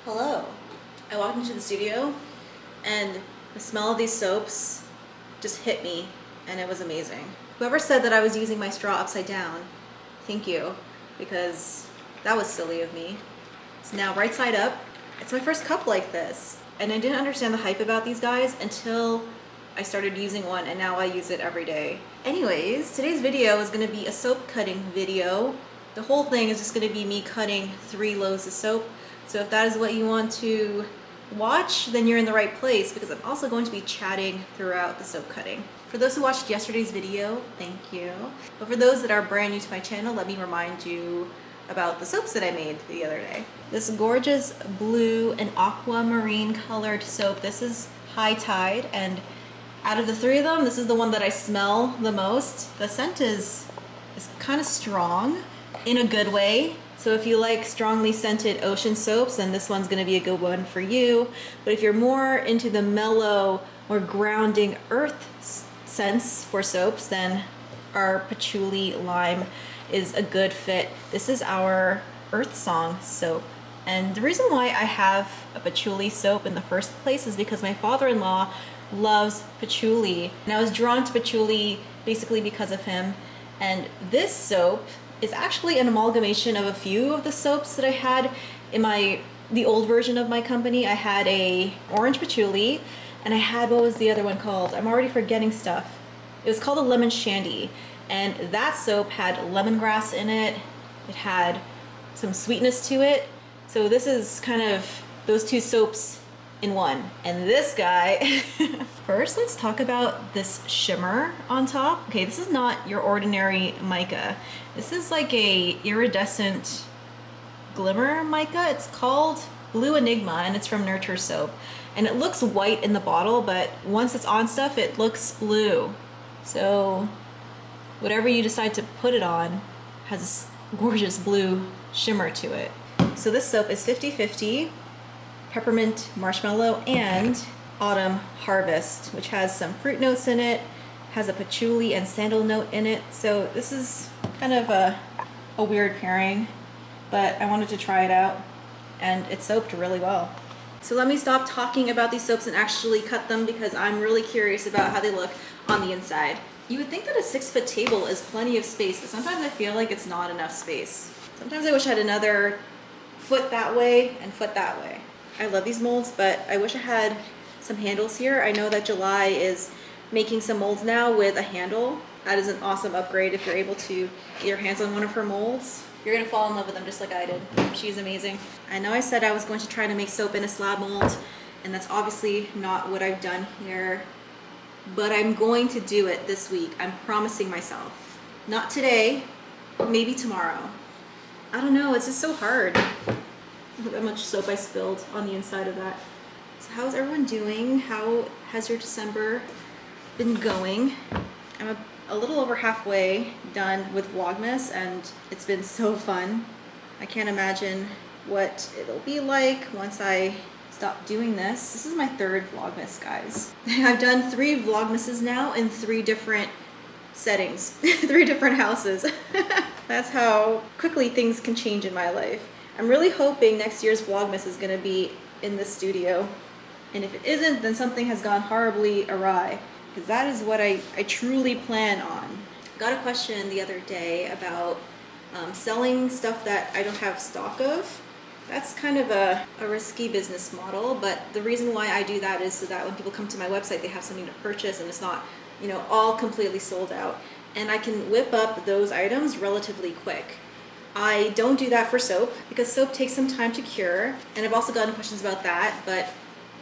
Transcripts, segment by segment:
Hello. I walked into the studio and the smell of these soaps just hit me and it was amazing. Whoever said that I was using my straw upside down, thank you, because that was silly of me. It's now right side up. It's my first cup like this. And I didn't understand the hype about these guys until I started using one, and now I use it every day. Anyways, today's video is gonna be a soap cutting video. The whole thing is just gonna be me cutting 3 loaves of soap. So if that is what you want to watch, then you're in the right place, because I'm also going to be chatting throughout the soap cutting. For those who watched yesterday's video, thank you. But for those that are brand new to my channel, let me remind you about the soaps that I made the other day. This gorgeous blue and aquamarine colored soap. This is High Tide, and out of the 3 of them, this is the one that I smell the most. The scent is kind of strong in a good way. So if you like strongly scented ocean soaps, then this one's gonna be a good one for you. But if you're more into the mellow or grounding earth scents for soaps, then our patchouli lime is a good fit. This is our Earth Song soap. And the reason why I have a patchouli soap in the first place is because my father-in-law loves patchouli. And I was drawn to patchouli basically because of him. And this soap is actually an amalgamation of a few of the soaps that I had in the old version of my company. I had a orange patchouli, and I had, what was the other one called? I'm already forgetting stuff. It was called a lemon shandy, and that soap had lemongrass in it. It had some sweetness to it. So this is kind of those 2 soaps in one. And this guy, first let's talk about this shimmer on top. Okay, this is not your ordinary mica. This is like a iridescent glimmer mica. It's called Blue Enigma, and it's from Nurture Soap. And it looks white in the bottle, but once it's on stuff, it looks blue. So whatever you decide to put it on has this gorgeous blue shimmer to it. So this soap is 50-50 peppermint marshmallow and autumn harvest, which has some fruit notes in it, has a patchouli and sandal note in it. So this is kind of a weird pairing, but I wanted to try it out, and it soaped really well. So let me stop talking about these soaps and actually cut them, because I'm really curious about how they look on the inside. You would think that a 6-foot table is plenty of space, but sometimes I feel like it's not enough space. Sometimes I wish I had another foot that way and foot that way. I love these molds, but I wish I had some handles here. I know that July is making some molds now with a handle. That is an awesome upgrade if you're able to get your hands on one of her molds. You're gonna fall in love with them just like I did. She's amazing. I know I said I was going to try to make soap in a slab mold, and that's obviously not what I've done here, but I'm going to do it this week. I'm promising myself. Not today, maybe tomorrow. I don't know, it's just so hard. Look how much soap I spilled on the inside of that. So how's everyone doing? How has your December been going? I'm a little over halfway done with Vlogmas, and it's been so fun. I can't imagine what it'll be like once I stop doing this. This is my 3rd Vlogmas, guys. I've done 3 Vlogmases now in 3 different settings, 3 different houses. That's how quickly things can change in my life. I'm really hoping next year's Vlogmas is gonna be in the studio. And if it isn't, then something has gone horribly awry, because that is what I truly plan on. Got a question the other day about selling stuff that I don't have stock of. That's kind of a risky business model, but the reason why I do that is so that when people come to my website, they have something to purchase and it's not, you know, all completely sold out. And I can whip up those items relatively quick. I don't do that for soap, because soap takes some time to cure, and I've also gotten questions about that, but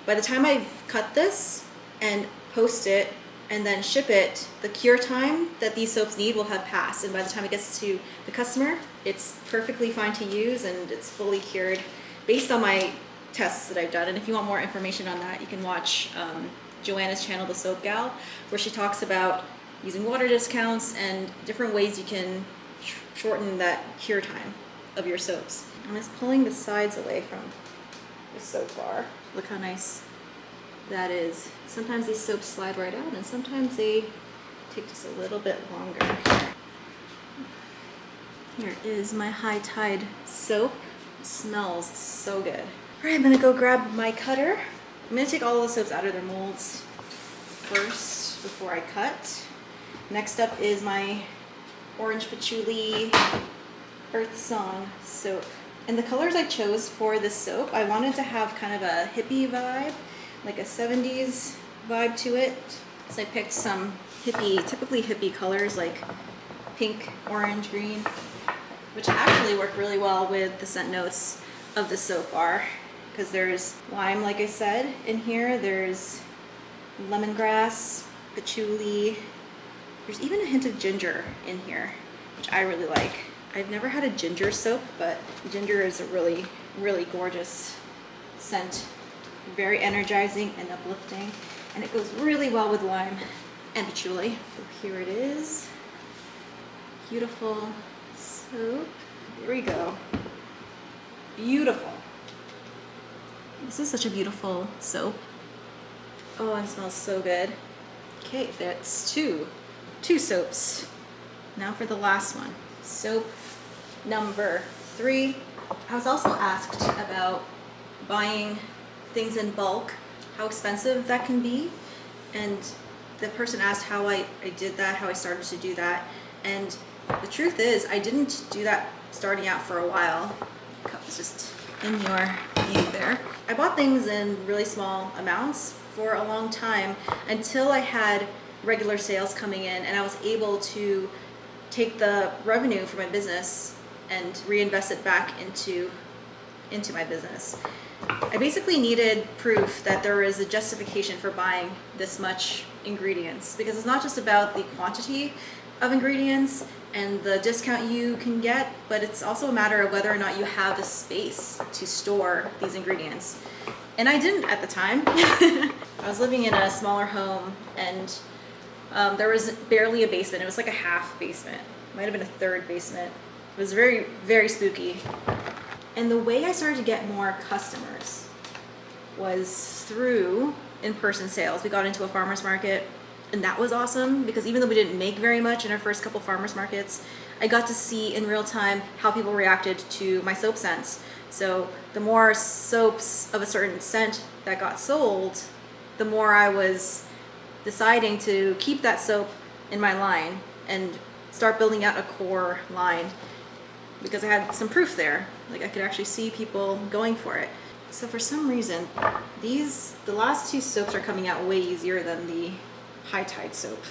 by the time I cut this and post it and then ship it, the cure time that these soaps need will have passed, and by the time it gets to the customer, it's perfectly fine to use and it's fully cured based on my tests that I've done. And if you want more information on that, you can watch Joanna's channel, The Soap Gal, where she talks about using water discounts and different ways you can shorten that cure time of your soaps. I'm just pulling the sides away from the soap bar. Look how nice that is. Sometimes these soaps slide right out, and sometimes they take just a little bit longer. Here is my High Tide soap. It smells so good. All right, I'm gonna go grab my cutter. I'm gonna take all the soaps out of their molds first before I cut. Next up is my orange patchouli earth song soap. And the colors I chose for this soap, I wanted to have kind of a hippie vibe, like a 70s vibe to it. So I picked some hippie, typically hippie colors like pink, orange, green, which actually work really well with the scent notes of the soap bar, because there's lime, like I said, in here. There's lemongrass, patchouli. There's even a hint of ginger in here, which I really like. I've never had a ginger soap, but ginger is a really, really gorgeous scent. Very energizing and uplifting, and it goes really well with lime and patchouli. So here it is. Beautiful soap. There we go. Beautiful. This is such a beautiful soap. Oh, and it smells so good. Okay, that's two soaps. Now for the last one. Soap number 3. I was also asked about buying things in bulk, how expensive that can be. And the person asked how I did that, how I started to do that. And the truth is, I didn't do that starting out for a while. Cup is just in your view there. I bought things in really small amounts for a long time until I had regular sales coming in, and I was able to take the revenue from my business and reinvest it back into my business. I basically needed proof that there is a justification for buying this much ingredients, because it's not just about the quantity of ingredients and the discount you can get, but it's also a matter of whether or not you have the space to store these ingredients. And I didn't at the time. I was living in a smaller home, and there was barely a basement. It was like a half basement. It might have been a third basement. It was very, very spooky. And the way I started to get more customers was through in-person sales. We got into a farmer's market, and that was awesome, because even though we didn't make very much in our first couple farmers markets, I got to see in real time how people reacted to my soap scents. So the more soaps of a certain scent that got sold, the more I was deciding to keep that soap in my line and start building out a core line, because I had some proof there. Like, I could actually see people going for it. So for some reason, the last 2 soaps are coming out way easier than the High Tide soap.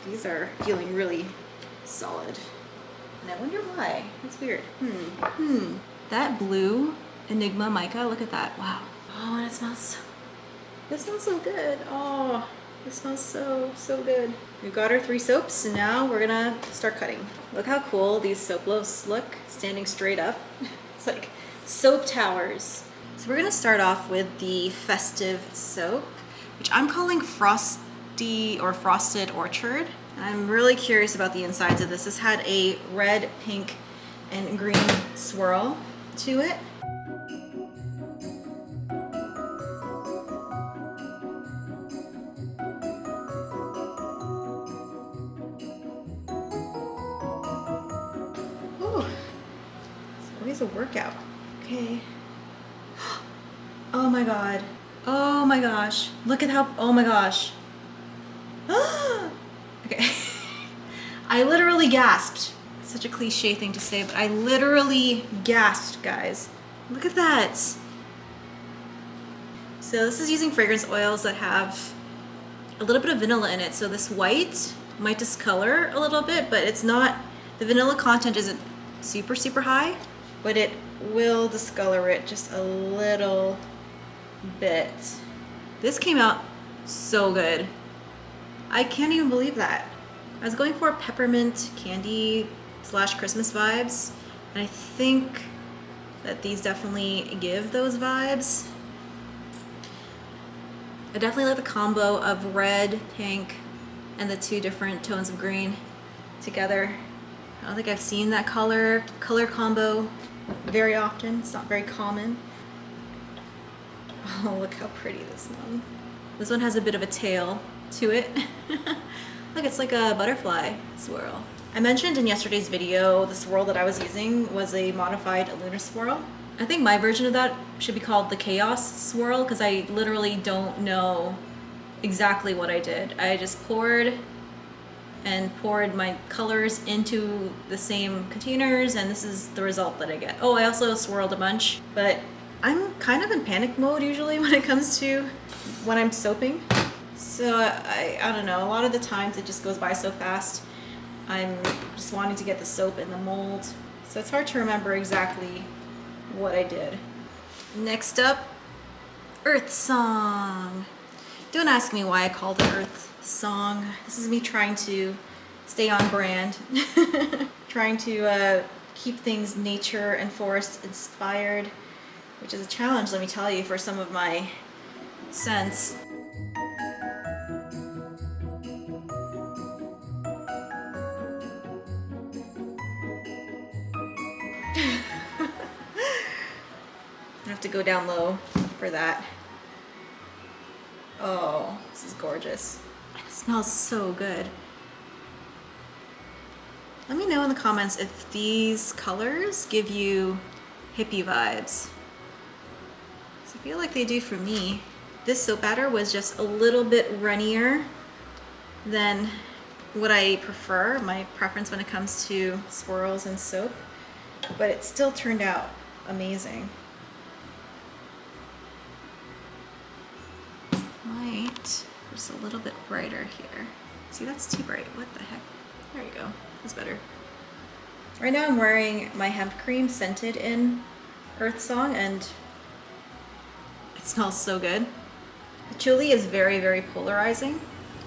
These are feeling really solid. And I wonder why. That's weird. That blue Enigma mica, look at that. Wow. Oh, and it smells so good. Oh, it smells so good. We've got our 3 soaps, and now we're gonna start cutting. Look how cool these soap loaves look, standing straight up. It's like soap towers. So we're gonna start off with the festive soap, which I'm calling Frosty or Frosted Orchard. I'm really curious about the insides of this. This had a red, pink, and green swirl to it. Ooh, it's always a workout. Okay. Oh my god. Oh my gosh. Look at how, oh my gosh. Okay. I literally gasped. It's such a cliche thing to say, but I literally gasped, guys. Look at that. So this is using fragrance oils that have a little bit of vanilla in it. So this white might discolor a little bit, but it's not, the vanilla content isn't super, super high, but it will discolor it just a little bit. This came out so good. I can't even believe that. I was going for peppermint candy / Christmas vibes, and I think that these definitely give those vibes. I definitely like the combo of red, pink, and the 2 different tones of green together. I don't think I've seen that color combo very often. It's not very common. Oh, look how pretty this one. This one has a bit of a tail to it. Look, it's like a butterfly swirl. I mentioned in yesterday's video the swirl that I was using was a modified lunar swirl. I think my version of that should be called the chaos swirl because I literally don't know exactly what I did. I just poured my colors into the same containers, and this is the result that I get. Oh, I also swirled a bunch, but I'm kind of in panic mode usually when it comes to when I'm soaping. So I don't know, a lot of the times it just goes by so fast. I'm just wanting to get the soap in the mold. So it's hard to remember exactly what I did. Next up, Earth Song. Don't ask me why I called it Earth Song. This is me trying to stay on brand. Trying to keep things nature and forest inspired, which is a challenge, let me tell you, for some of my scents. I have to go down low for that. Oh, this is gorgeous. It smells so good. Let me know in the comments if these colors give you hippie vibes. So I feel like they do for me. This soap batter was just a little bit runnier than what I prefer, my preference when it comes to swirls and soap, but it still turned out amazing. Just a little bit brighter here. See, that's too bright. What the heck? There you go. That's better. Right now I'm wearing my hemp cream scented in Earth Song, and it smells so good. Patchouli is very, very polarizing.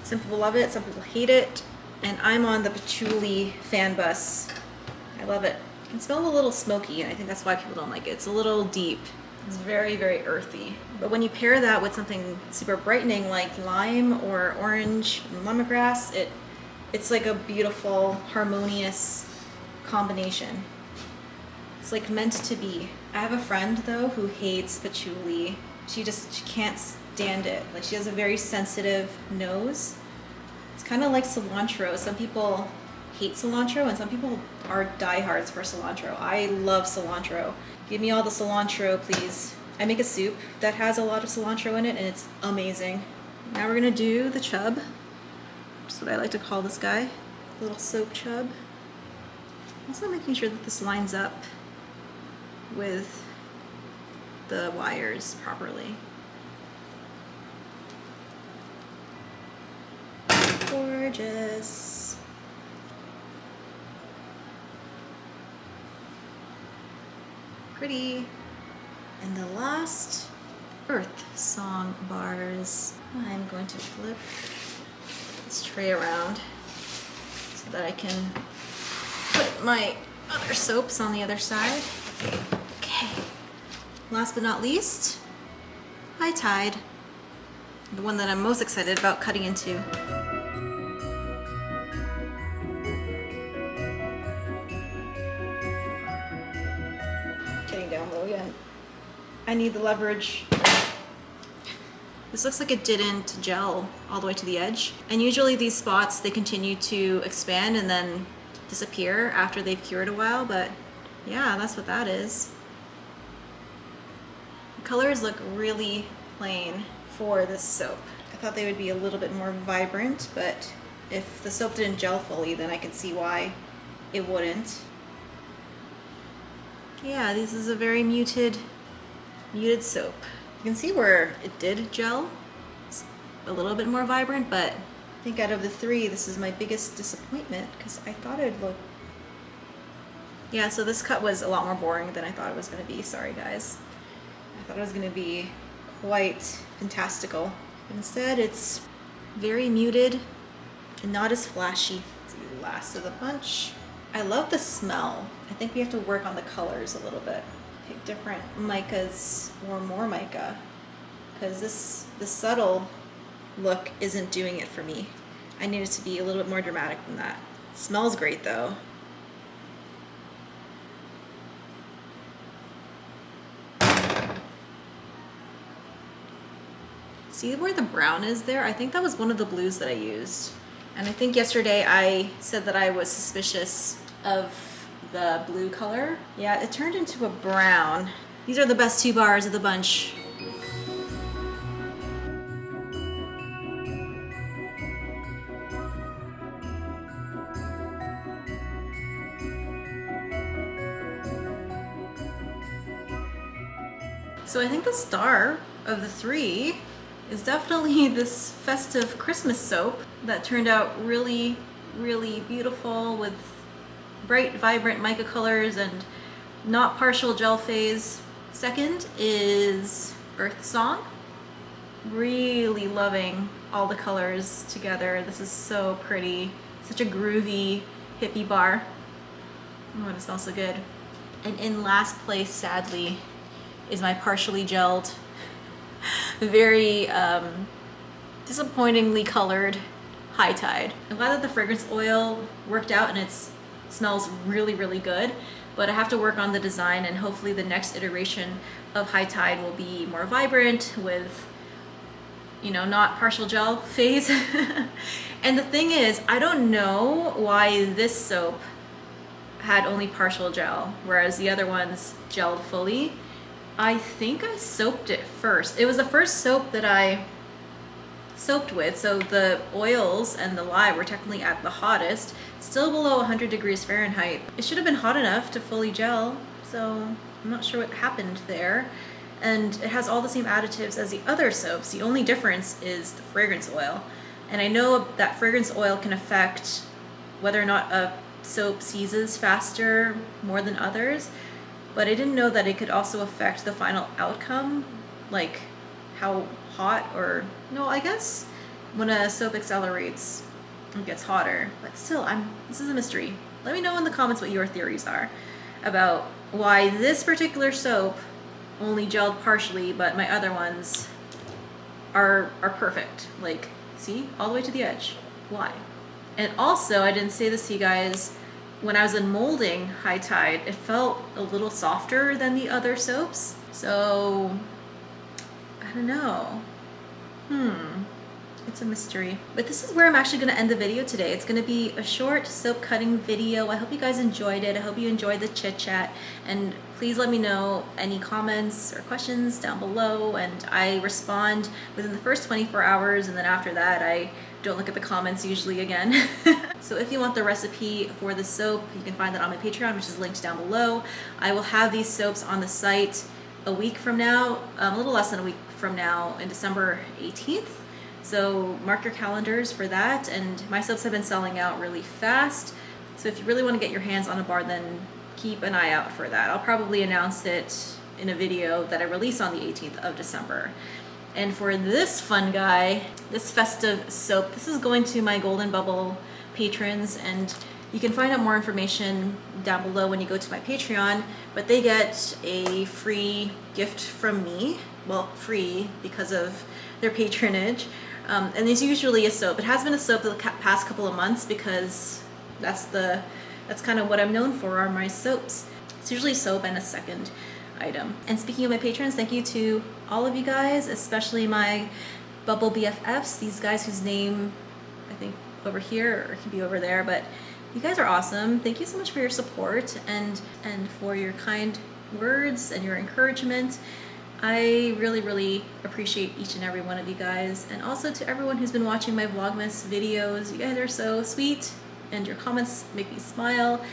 Some people love it, some people hate it, and I'm on the patchouli fan bus. I love it. It can smell a little smoky, and I think that's why people don't like it. It's a little deep. It's very, very earthy. But when you pair that with something super brightening like lime or orange and lemongrass, it's like a beautiful, harmonious combination. It's like meant to be. I have a friend though who hates patchouli. She can't stand it. Like, she has a very sensitive nose. It's kind of like cilantro. Some people hate cilantro and some people are diehards for cilantro. I love cilantro. Give me all the cilantro, please. I make a soup that has a lot of cilantro in it, and it's amazing. Now we're gonna do the chub. That's what I like to call this guy. Little soap chub. Also making sure that this lines up with the wires properly. Gorgeous. Pretty. And the last Earth Song bars. I'm going to flip this tray around so that I can put my other soaps on the other side. Okay. Last but not least, High Tide. The one that I'm most excited about cutting into. Down low again. I need the leverage. This looks like it didn't gel all the way to the edge. And usually these spots, they continue to expand and then disappear after they've cured a while, but yeah, that's what that is. The colors look really plain for this soap. I thought they would be a little bit more vibrant, but if the soap didn't gel fully, then I can see why it wouldn't. Yeah, this is a very muted soap. You can see where it did gel. It's a little bit more vibrant, but I think out of the three, this is my biggest disappointment because I thought it'd look... Yeah, so this cut was a lot more boring than I thought it was going to be. Sorry, guys. I thought it was going to be quite fantastical. Instead, it's very muted and not as flashy. It's the last of the bunch. I love the smell. I think we have to work on the colors a little bit. Pick different micas or more mica, because this subtle look isn't doing it for me. I need it to be a little bit more dramatic than that. It smells great though. See where the brown is there? I think that was one of the blues that I used. And I think yesterday I said that I was suspicious of the blue color. Yeah, it turned into a brown. These are the best 2 bars of the bunch. So I think the star of the 3 is definitely this festive Christmas soap that turned out really, really beautiful with bright, vibrant mica colors and not partial gel phase. Second is Earth Song. Really loving all the colors together. This is so pretty. Such a groovy hippie bar. Oh, it smells so good. And in last place, sadly, is my partially gelled, very disappointingly colored High Tide. I'm glad that the fragrance oil worked out and it smells really, really good, but I have to work on the design, and hopefully the next iteration of High Tide will be more vibrant with, you know, not partial gel phase. And the thing is, I don't know why this soap had only partial gel, whereas the other ones gelled fully. I think I soaped it first. It was the first soap that I soaped with, so the oils and the lye were technically at the hottest, still below 100 degrees Fahrenheit. It should have been hot enough to fully gel, so I'm not sure what happened there. And it has all the same additives as the other soaps. The only difference is the fragrance oil. And I know that fragrance oil can affect whether or not a soap seizes faster more than others, but I didn't know that it could also affect the final outcome, like how hot, or no, I guess when a soap accelerates, it gets hotter. But still, this is a mystery. Let me know in the comments what your theories are about why this particular soap only gelled partially, but my other ones are perfect. Like, see, all the way to the edge. Why? And also, I didn't say this to you guys, when I was unmolding High Tide, it felt a little softer than the other soaps. So, I don't know. It's a mystery. But this is where I'm actually gonna end the video today. It's gonna be a short soap cutting video. I hope you guys enjoyed it. I hope you enjoyed the chit chat. And please let me know any comments or questions down below. And I respond within the first 24 hours. And then after that, I don't look at the comments usually again. So if you want the recipe for the soap, you can find that on my Patreon, which is linked down below. I will have these soaps on the site a week from now, a little less than a week from now, in December 18th. So mark your calendars for that. And my soaps have been selling out really fast. So if you really want to get your hands on a bar, then keep an eye out for that. I'll probably announce it in a video that I release on the 18th of December. And for this fun guy, this festive soap, this is going to my Golden Bubble patrons, and you can find out more information down below when you go to my Patreon, but they get a free gift from me. Well, free because of their patronage. And it's usually a soap. It has been a soap the past couple of months because that's kind of what I'm known for, are my soaps. It's usually soap and a second item. And speaking of my patrons, thank you to all of you guys, especially my Bubble BFFs, these guys whose name I think over here, or it could be over there, but you guys are awesome. Thank you so much for your support and for your kind words and your encouragement. I really, really appreciate each and every one of you guys. And also to everyone who's been watching my Vlogmas videos. You guys are so sweet and your comments make me smile.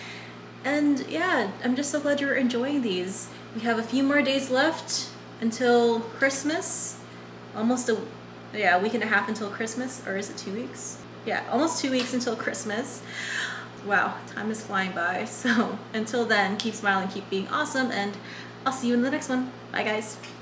And yeah, I'm just so glad you're enjoying these. We have a few more days left until Christmas. Almost a week and a half until Christmas, or is it 2 weeks? Yeah, almost 2 weeks until Christmas. Wow, time is flying by. So until then, keep smiling, keep being awesome, and I'll see you in the next one. Bye guys.